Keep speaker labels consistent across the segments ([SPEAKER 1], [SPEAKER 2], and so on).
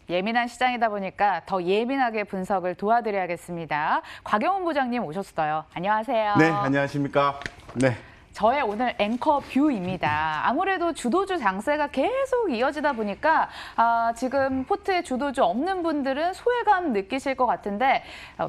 [SPEAKER 1] 예민한 시장이다 보니까 더 예민하게 분석을 도와드려야겠습니다. 곽영훈 부장님 오셨어요. 안녕하세요.
[SPEAKER 2] 네, 안녕하십니까. 네.
[SPEAKER 1] 저의 오늘 앵커 뷰입니다. 아무래도 주도주 장세가 계속 이어지다 보니까 지금 포트에 주도주 없는 분들은 소외감 느끼실 것 같은데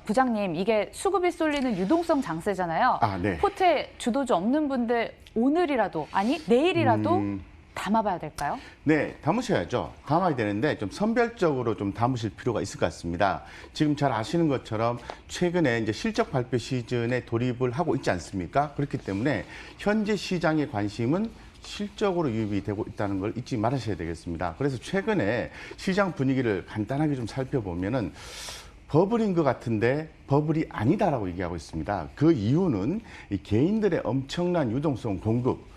[SPEAKER 1] 부장님, 이게 수급이 쏠리는 유동성 장세잖아요.
[SPEAKER 2] 네.
[SPEAKER 1] 포트에 주도주 없는 분들 오늘이라도, 아니 내일이라도 담아봐야 될까요?
[SPEAKER 2] 네, 담으셔야죠. 담아야 되는데 좀 선별적으로 좀 담으실 필요가 있을 것 같습니다. 지금 잘 아시는 것처럼 최근에 이제 실적 발표 시즌에 돌입을 하고 있지 않습니까? 그렇기 때문에 현재 시장의 관심은 실적으로 유입이 되고 있다는 걸 잊지 말으셔야 되겠습니다. 그래서 최근에 시장 분위기를 간단하게 좀 살펴보면은 버블인 것 같은데 버블이 아니다라고 얘기하고 있습니다. 그 이유는 이 개인들의 엄청난 유동성 공급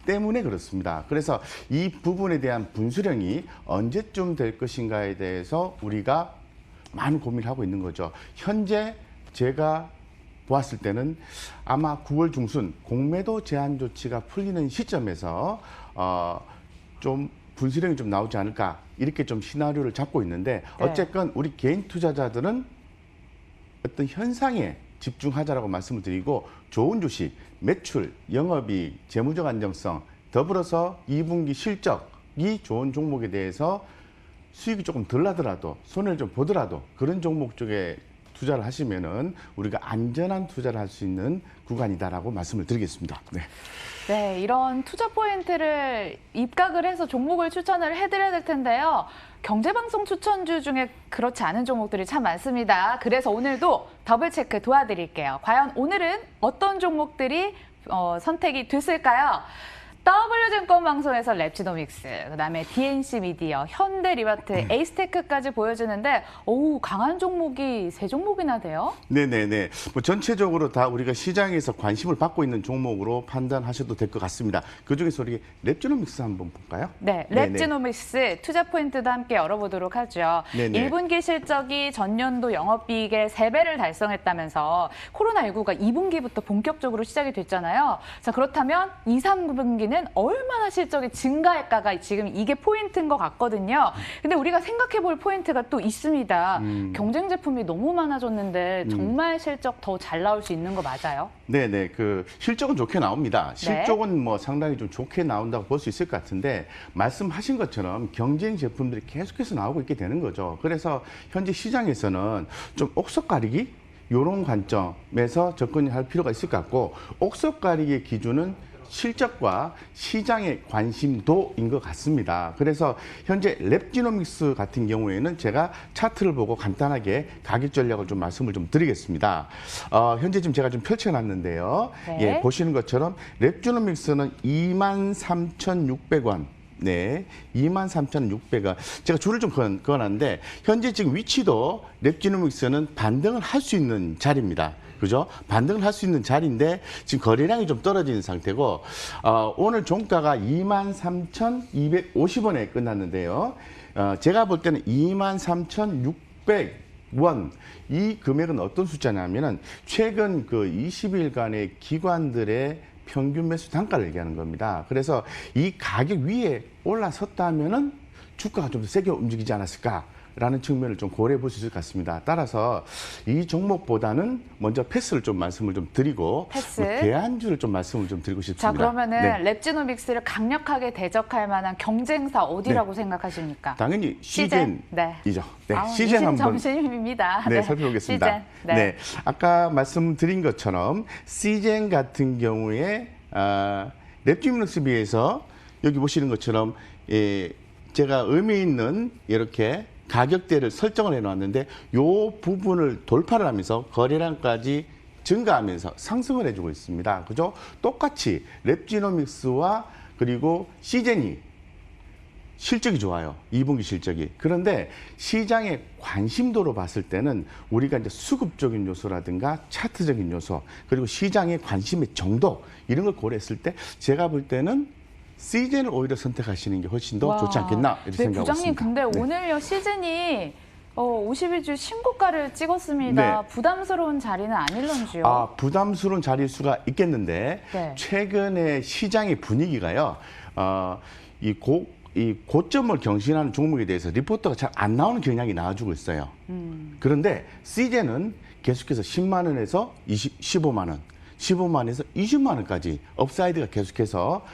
[SPEAKER 2] 때문에 그렇습니다. 그래서 이 부분에 대한 분수령이 언제쯤 될 것인가에 대해서 우리가 많은 고민을 하고 있는 거죠. 현재 제가 보았을 때는 아마 9월 중순 공매도 제한 조치가 풀리는 시점에서 좀 분수령이 좀 나오지 않을까 이렇게 좀 시나리오를 잡고 있는데 어쨌건 우리 개인 투자자들은 어떤 현상에 집중하자라고 말씀을 드리고 좋은 주식, 매출, 영업이익, 재무적 안정성, 더불어서 2분기 실적이 좋은 종목에 대해서 수익이 조금 덜 나더라도 손해를 좀 보더라도 그런 종목 쪽에 투자를 하시면은 우리가 안전한 투자를 할 수 있는 구간이다라고 말씀을 드리겠습니다. 네.
[SPEAKER 1] 네, 이런 투자 포인트를 입각을 해서 종목을 추천을 해드려야 될 텐데요. 경제방송 추천주 중에 그렇지 않은 종목들이 참 많습니다. 그래서 오늘도 더블 체크 도와드릴게요. 과연 오늘은 어떤 종목들이 선택이 됐을까요? W증권 방송에서 랩지노믹스, 그다음에 DNC 미디어, 현대리바트, 에이스테크까지 보여주는데 강한 종목이 3종목이나 돼요?
[SPEAKER 2] 네네네. 뭐 전체적으로 다 우리가 시장에서 관심을 받고 있는 종목으로 판단하셔도 될 것 같습니다. 그중에서 우리 랩지노믹스 한번 볼까요?
[SPEAKER 1] 네, 랩지노믹스 투자 포인트도 함께 열어보도록 하죠.
[SPEAKER 2] 네네.
[SPEAKER 1] 1분기 실적이 전년도 영업이익의 3배를 달성했다면서 코로나19가 2분기부터 본격적으로 시작이 됐잖아요. 자, 그렇다면 2, 3분기는 얼마나 실적이 증가할까가 지금 이게 포인트인 것 같거든요. 근데 우리가 생각해 볼 포인트가 또 있습니다. 경쟁 제품이 너무 많아졌는데 정말 실적 더 잘 나올 수 있는 거 맞아요?
[SPEAKER 2] 네네. 그 실적은 좋게 나옵니다. 실적은 뭐 상당히 좀 좋게 나온다고 볼 수 있을 것 같은데 말씀하신 것처럼 경쟁 제품들이 계속해서 나오고 있게 되는 거죠. 그래서 현재 시장에서는 좀 옥석 가리기 이런 관점에서 접근할 필요가 있을 것 같고 옥석 가리기의 기준은 실적과 시장의 관심도인 것 같습니다. 그래서 현재 랩지노믹스 같은 경우에는 제가 차트를 보고 간단하게 가격 전략을 좀 말씀을 좀 드리겠습니다. 현재 지금 제가 좀 펼쳐놨는데요.
[SPEAKER 1] 네.
[SPEAKER 2] 예, 보시는 것처럼 랩지노믹스는 23,600원. 네, 23,600원. 제가 줄을 좀 그어놨는데 현재 지금 위치도 랩지노믹스는 반등을 할 수 있는 자리입니다. 그죠? 반등을 할 수 있는 자리인데 지금 거래량이 좀 떨어지는 상태고 오늘 종가가 23,250원에 끝났는데요. 제가 볼 때는 23,600원 이 금액은 어떤 숫자냐면은 최근 그 20일간의 기관들의 평균 매수 단가를 얘기하는 겁니다. 그래서 이 가격 위에 올라섰다면은 주가가 좀 더 세게 움직이지 않았을까라는 측면을 좀 고려해 볼 수 있을 것 같습니다. 따라서 이 종목보다는 먼저 패스를 좀 말씀을 좀 드리고 대안주를 좀 말씀을 좀 드리고 싶습니다.
[SPEAKER 1] 자, 그러면은 랩지노믹스를 강력하게 대적할 만한 경쟁사 어디라고 생각하십니까?
[SPEAKER 2] 당연히 시젠이죠. 네,
[SPEAKER 1] 시젠 한번 점심입니다.
[SPEAKER 2] 네, 살펴보겠습니다.
[SPEAKER 1] 시젠.
[SPEAKER 2] 네, 아까 말씀드린 것처럼 시젠 같은 경우에 랩지노믹스에 비해서 여기 보시는 것처럼 제가 의미 있는 이렇게 가격대를 설정을 해놨는데 이 부분을 돌파를 하면서 거래량까지 증가하면서 상승을 해주고 있습니다. 그죠? 똑같이 랩지노믹스와 그리고 시젠이 실적이 좋아요. 2분기 실적이. 그런데 시장의 관심도로 봤을 때는 우리가 이제 수급적인 요소라든가 차트적인 요소 그리고 시장의 관심의 정도 이런 걸 고려했을 때 제가 볼 때는 시젠을 오히려 선택하시는 게 훨씬 더 좋지 않겠나 이렇게 생각하고
[SPEAKER 1] 부장님,
[SPEAKER 2] 있습니다.
[SPEAKER 1] 근데 오늘요 시젠이 51주 신고가를 찍었습니다.
[SPEAKER 2] 네.
[SPEAKER 1] 부담스러운 자리는 아닐런지요?
[SPEAKER 2] 부담스러운 자리일 수가 있겠는데
[SPEAKER 1] 네.
[SPEAKER 2] 최근에 시장의 분위기가요. 이 고점을 경신하는 종목에 대해서 리포터가 잘 안 나오는 경향이 나와주고 있어요. 그런데 CJ는 계속해서 10만 원에서 15만 원, 15만 원에서 20만 원까지 업사이드가 계속해서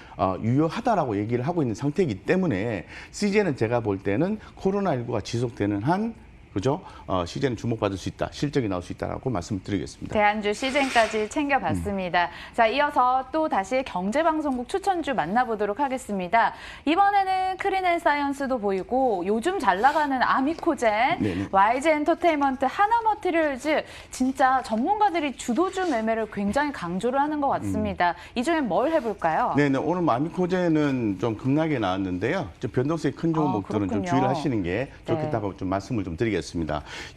[SPEAKER 2] 유효하다라고 얘기를 하고 있는 상태이기 때문에 CJ는 제가 볼 때는 코로나19가 지속되는 한 그죠? 시즌 주목받을 수 있다, 실적이 나올 수 있다라고 말씀드리겠습니다.
[SPEAKER 1] 대한주 시즌까지 챙겨봤습니다. 자, 이어서 또 다시 경제방송국 추천주 만나보도록 하겠습니다. 이번에는 크린앤사이언스도 보이고 요즘 잘 나가는 아미코젠,
[SPEAKER 2] 네네.
[SPEAKER 1] YG엔터테인먼트, 하나머티리얼즈 진짜 전문가들이 주도주 매매를 굉장히 강조를 하는 것 같습니다. 이 중에 뭘 해볼까요?
[SPEAKER 2] 네네, 오늘 아미코젠은 좀 급락에 나왔는데요. 좀 변동성이 큰 종목들은 좀
[SPEAKER 1] 그렇군요.
[SPEAKER 2] 주의를 하시는 게 좋겠다고 좀 말씀을 좀 드리겠습니다.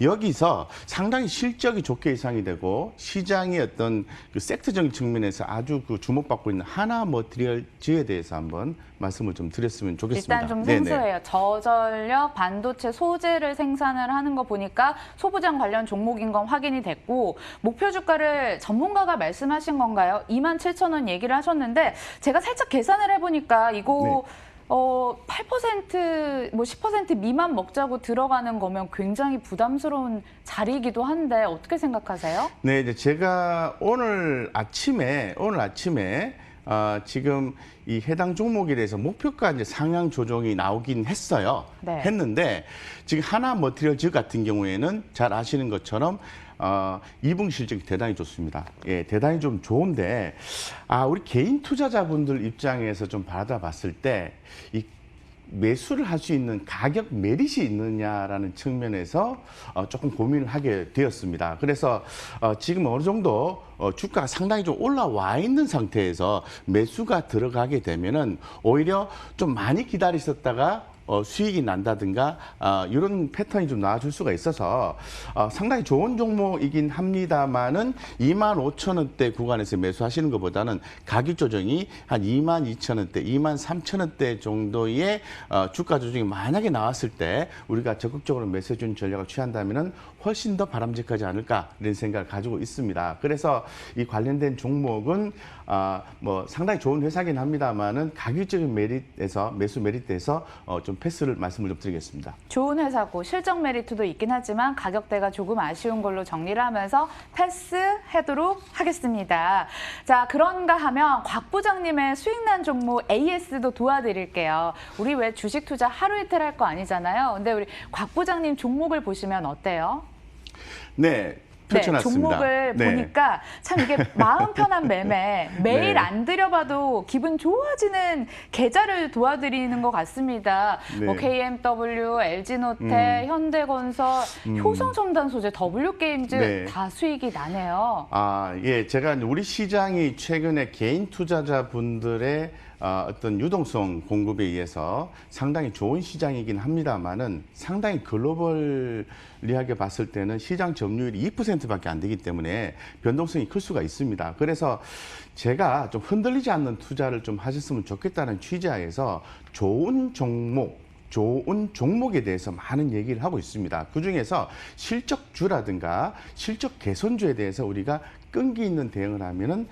[SPEAKER 2] 여기서 상당히 실적이 좋게 예상이 되고 시장의 어떤 그 섹터적인 측면에서 아주 그 주목받고 있는 하나머티리얼즈에 대해서 한번 말씀을 좀 드렸으면 좋겠습니다.
[SPEAKER 1] 일단 좀
[SPEAKER 2] 네네.
[SPEAKER 1] 생소해요. 저전력 반도체 소재를 생산을 하는 거 보니까 소부장 관련 종목인 건 확인이 됐고 목표 주가를 전문가가 말씀하신 건가요? 27,000원 얘기를 하셨는데 제가 살짝 계산을 해보니까 이거
[SPEAKER 2] 네.
[SPEAKER 1] 8% 뭐 10% 미만 먹자고 들어가는 거면 굉장히 부담스러운 자리이기도 한데 어떻게 생각하세요?
[SPEAKER 2] 네, 이제 제가 오늘 아침에 지금 이 해당 종목에 대해서 목표가 이제 상향 조정이 나오긴 했어요.
[SPEAKER 1] 네.
[SPEAKER 2] 했는데 지금 하나머티리얼즈 같은 경우에는 잘 아시는 것처럼 2분기 실적이 대단히 좋습니다. 예, 대단히 좀 좋은데 우리 개인 투자자분들 입장에서 좀 받아봤을 때 이 매수를 할 수 있는 가격 메릿이 있느냐라는 측면에서 조금 고민을 하게 되었습니다. 그래서 지금 어느 정도 주가가 상당히 좀 올라와 있는 상태에서 매수가 들어가게 되면은 오히려 좀 많이 기다리셨다가 수익이 난다든가 이런 패턴이 좀 나와줄 수가 있어서 상당히 좋은 종목이긴 합니다만은 25,000원대 구간에서 매수하시는 것보다는 가격 조정이 한 22,000원대, 23,000원대 정도의 주가 조정이 만약에 나왔을 때 우리가 적극적으로 매수해 주는 전략을 취한다면은 훨씬 더 바람직하지 않을까 이런 생각을 가지고 있습니다. 그래서 이 관련된 종목은 뭐 상당히 좋은 회사긴 합니다만은 가격적인 메릿에서 매수 메릿에서 좀 패스를 말씀을 좀 드리겠습니다.
[SPEAKER 1] 좋은 회사고 실적 메리트도 있긴 하지만 가격대가 조금 아쉬운 걸로 정리를 하면서 패스하도록 하겠습니다. 자, 그런가 하면 곽 부장님의 수익난 종목 AS도 도와드릴게요. 우리 왜 주식 투자 하루 이틀 할 거 아니잖아요. 근데 우리 곽 부장님 종목을 보시면 어때요?
[SPEAKER 2] 네. 펼쳐놨습니다.
[SPEAKER 1] 종목을
[SPEAKER 2] 네.
[SPEAKER 1] 보니까 참 이게 마음 편한 매매, 매일
[SPEAKER 2] 네.
[SPEAKER 1] 안 들여봐도 기분 좋아지는 계좌를 도와드리는 것 같습니다.
[SPEAKER 2] 네.
[SPEAKER 1] 뭐 KMW, LG노태, 현대건설, 효성첨단소재, W게임즈
[SPEAKER 2] 네.
[SPEAKER 1] 다 수익이 나네요.
[SPEAKER 2] 예, 제가 우리 시장이 최근에 개인 투자자분들의 어떤 유동성 공급에 의해서 상당히 좋은 시장이긴 합니다만은 상당히 글로벌리하게 봤을 때는 시장 점유율이 2%밖에 안 되기 때문에 변동성이 클 수가 있습니다. 그래서 제가 좀 흔들리지 않는 투자를 좀 하셨으면 좋겠다는 취지하에서 좋은 종목에 대해서 많은 얘기를 하고 있습니다. 그중에서 실적주라든가 실적 개선주에 대해서 우리가 끈기 있는 대응을 하면은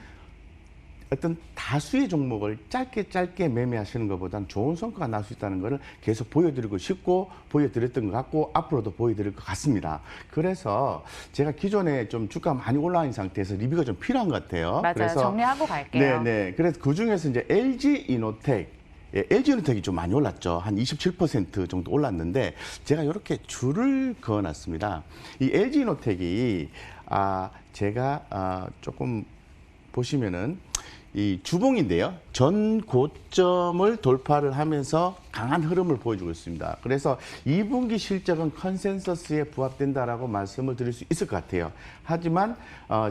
[SPEAKER 2] 어떤 다수의 종목을 짧게 매매하시는 것보다는 좋은 성과가 날 수 있다는 것을 계속 보여드리고 싶고 보여드렸던 것 같고 앞으로도 보여드릴 것 같습니다. 그래서 제가 기존에 좀 주가 많이 올라와 있는 상태에서 리뷰가 좀 필요한 것 같아요.
[SPEAKER 1] 맞아요.
[SPEAKER 2] 그래서
[SPEAKER 1] 정리하고 갈게요.
[SPEAKER 2] 네. 그래서 그 중에서 이제 LG이노텍 LG이노텍이 좀 많이 올랐죠. 한 27% 정도 올랐는데 제가 이렇게 줄을 그어놨습니다. 이 LG이노텍이 제가 조금 보시면은 이 주봉인데요. 전 고점을 돌파를 하면서 강한 흐름을 보여주고 있습니다. 그래서 2분기 실적은 컨센서스에 부합된다라고 말씀을 드릴 수 있을 것 같아요. 하지만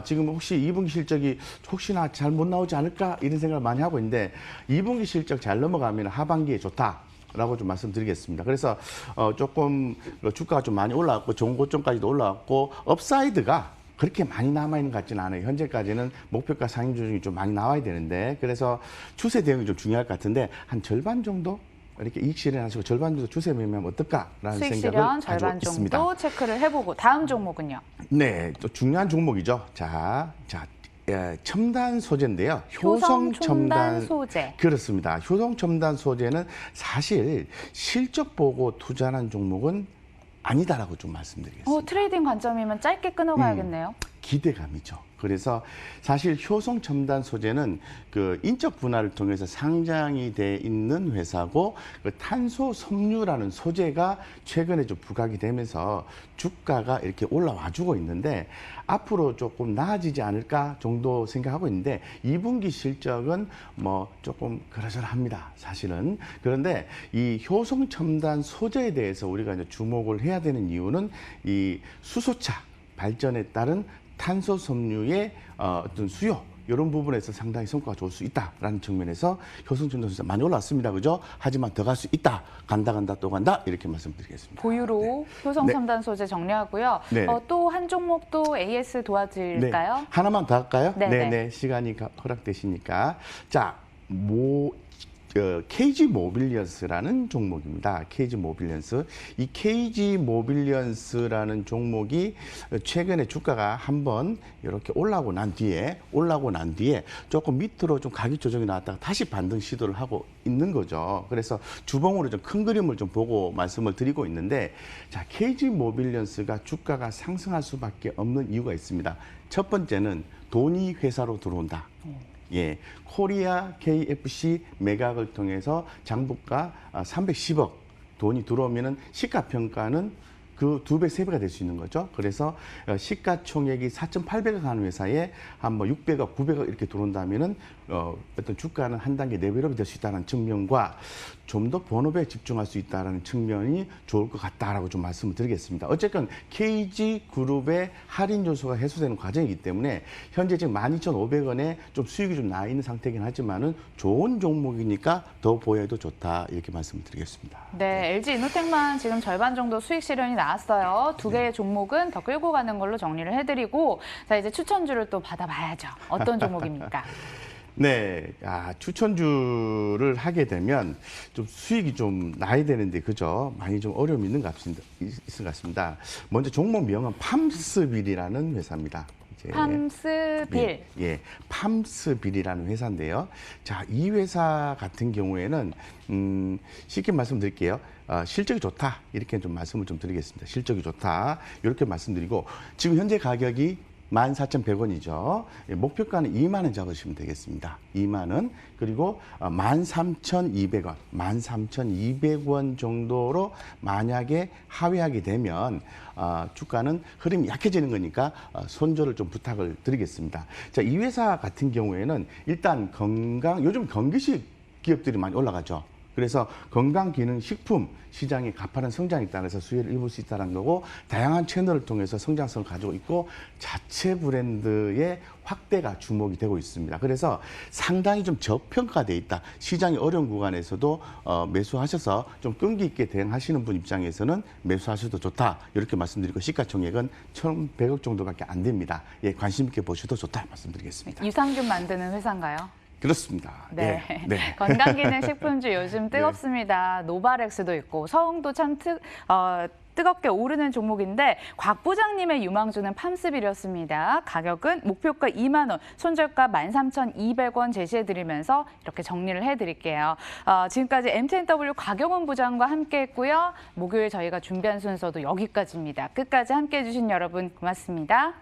[SPEAKER 2] 지금 혹시 2분기 실적이 혹시나 잘 못 나오지 않을까 이런 생각을 많이 하고 있는데 2분기 실적 잘 넘어가면 하반기에 좋다. 라고 좀 말씀드리겠습니다. 그래서 조금 주가가 좀 많이 올라왔고 좋은 고점까지도 올라왔고 업사이드가 그렇게 많이 남아있는 것 같지는 않아요. 현재까지는 목표가 상향 조정이 좀 많이 나와야 되는데 그래서 추세 대응이 좀 중요할 것 같은데 한 절반 정도 이렇게 이익 실현하시고 절반 정도 추세 매매하면 어떨까라는
[SPEAKER 1] 수익
[SPEAKER 2] 생각을
[SPEAKER 1] 실현
[SPEAKER 2] 가지고
[SPEAKER 1] 절반
[SPEAKER 2] 있습니다.
[SPEAKER 1] 정도 체크를 해보고 다음 종목은요?
[SPEAKER 2] 네, 또 중요한 종목이죠. 자, 첨단 소재인데요.
[SPEAKER 1] 효성 첨단 소재.
[SPEAKER 2] 그렇습니다. 효성 첨단 소재는 사실 실적 보고 투자하는 종목은 아니다라고 좀 말씀드리겠습니다.
[SPEAKER 1] 트레이딩 관점이면 짧게 끊어가야겠네요.
[SPEAKER 2] 기대감이죠. 그래서 사실 효성 첨단 소재는 그 인적 분할을 통해서 상장이 돼 있는 회사고 그 탄소 섬유라는 소재가 최근에 좀 부각이 되면서 주가가 이렇게 올라와주고 있는데 앞으로 조금 나아지지 않을까 정도 생각하고 있는데 2분기 실적은 뭐 조금 그러저러합니다. 사실은. 그런데 이 효성 첨단 소재에 대해서 우리가 이제 주목을 해야 되는 이유는 이 수소차 발전에 따른 탄소 섬유의 어떤 수요 이런 부분에서 상당히 성과가 좋을 수 있다라는 측면에서 효성 첨단 소재 많이 올랐습니다, 그죠? 하지만 더 갈 수 있다, 간다 또 간다 이렇게 말씀드리겠습니다.
[SPEAKER 1] 보유로 효성 첨단 소재 정리하고요.
[SPEAKER 2] 네.
[SPEAKER 1] 또 한 종목도 AS 도와드릴까요?
[SPEAKER 2] 네. 하나만 더 할까요?
[SPEAKER 1] 네네.
[SPEAKER 2] 네, 시간이 허락되시니까 자, KG 모빌리언스라는 종목입니다. KG 모빌리언스. 이 KG 모빌리언스라는 종목이 최근에 주가가 한번 이렇게 올라오고 난 뒤에 조금 밑으로 좀 가격 조정이 나왔다가 다시 반등 시도를 하고 있는 거죠. 그래서 주봉으로 좀 큰 그림을 좀 보고 말씀을 드리고 있는데, 자, KG 모빌리언스가 주가가 상승할 수밖에 없는 이유가 있습니다. 첫 번째는 돈이 회사로 들어온다. 코리아 KFC 매각을 통해서 장부가 310억 돈이 들어오면은 시가평가는 그 2배, 3배가 될 수 있는 거죠. 그래서 시가총액이 4,800억 하는 회사에 한 뭐 600억, 900억 이렇게 들어온다면은 어떤 주가는 한 단계 레벨업이 될 수 있다는 측면과 좀 더 본업에 집중할 수 있다는 측면이 좋을 것 같다라고 좀 말씀을 드리겠습니다. 어쨌든 KG그룹의 할인 요소가 해소되는 과정이기 때문에 현재 지금 12,500원에 좀 수익이 좀 나 있는 상태이긴 하지만은 좋은 종목이니까 더 보여도 좋다 이렇게 말씀을 드리겠습니다.
[SPEAKER 1] 네, LG 이노텍만 지금 절반 정도 수익 실현이 나왔어요. 두 개의 종목은 더 끌고 가는 걸로 정리를 해드리고, 자, 이제 추천주를 또 받아봐야죠. 어떤 종목입니까?
[SPEAKER 2] 네, 추천주를 하게 되면 좀 수익이 좀 나야 되는데, 그죠? 많이 좀 어려움이 있는 것 같습니다. 먼저 종목 명은 팜스빌이라는 회사입니다.
[SPEAKER 1] 팜스빌.
[SPEAKER 2] 팜스빌이라는 회사인데요. 자, 이 회사 같은 경우에는 쉽게 말씀드릴게요. 실적이 좋다 이렇게 좀 말씀을 좀 드리겠습니다. 실적이 좋다 이렇게 말씀드리고, 지금 현재 가격이 14,100원이죠. 목표가는 2만 원 잡으시면 되겠습니다. 2만 원. 그리고 13,200원, 13,200원 정도로 만약에 하회하게 되면 주가는 흐름이 약해지는 거니까 손절을 좀 부탁을 드리겠습니다. 자, 이 회사 같은 경우에는 일단 요즘 건기식 기업들이 많이 올라가죠. 그래서 건강기능식품 시장에 가파른 성장이 있다고 해서 수혜를 입을 수 있다는 거고, 다양한 채널을 통해서 성장성을 가지고 있고 자체 브랜드의 확대가 주목이 되고 있습니다. 그래서 상당히 좀 저평가돼 있다. 시장이 어려운 구간에서도 매수하셔서 좀 끈기 있게 대응하시는 분 입장에서는 매수하셔도 좋다. 이렇게 말씀드리고, 시가총액은 1,100억 정도밖에 안 됩니다. 관심 있게 보셔도 좋다 말씀드리겠습니다.
[SPEAKER 1] 유산균 만드는 회사인가요?
[SPEAKER 2] 그렇습니다.
[SPEAKER 1] 네.
[SPEAKER 2] 네.
[SPEAKER 1] 건강기능식품주 요즘 뜨겁습니다. 노바렉스도 있고 서흥도 참 뜨겁게 오르는 종목인데, 곽 부장님의 유망주는 팜스빌이었습니다. 가격은 목표가 2만 원, 손절가 13,200원 제시해드리면서 이렇게 정리를 해드릴게요. 지금까지 MTNW 곽영훈 부장과 함께했고요. 목요일 저희가 준비한 순서도 여기까지입니다. 끝까지 함께해 주신 여러분 고맙습니다.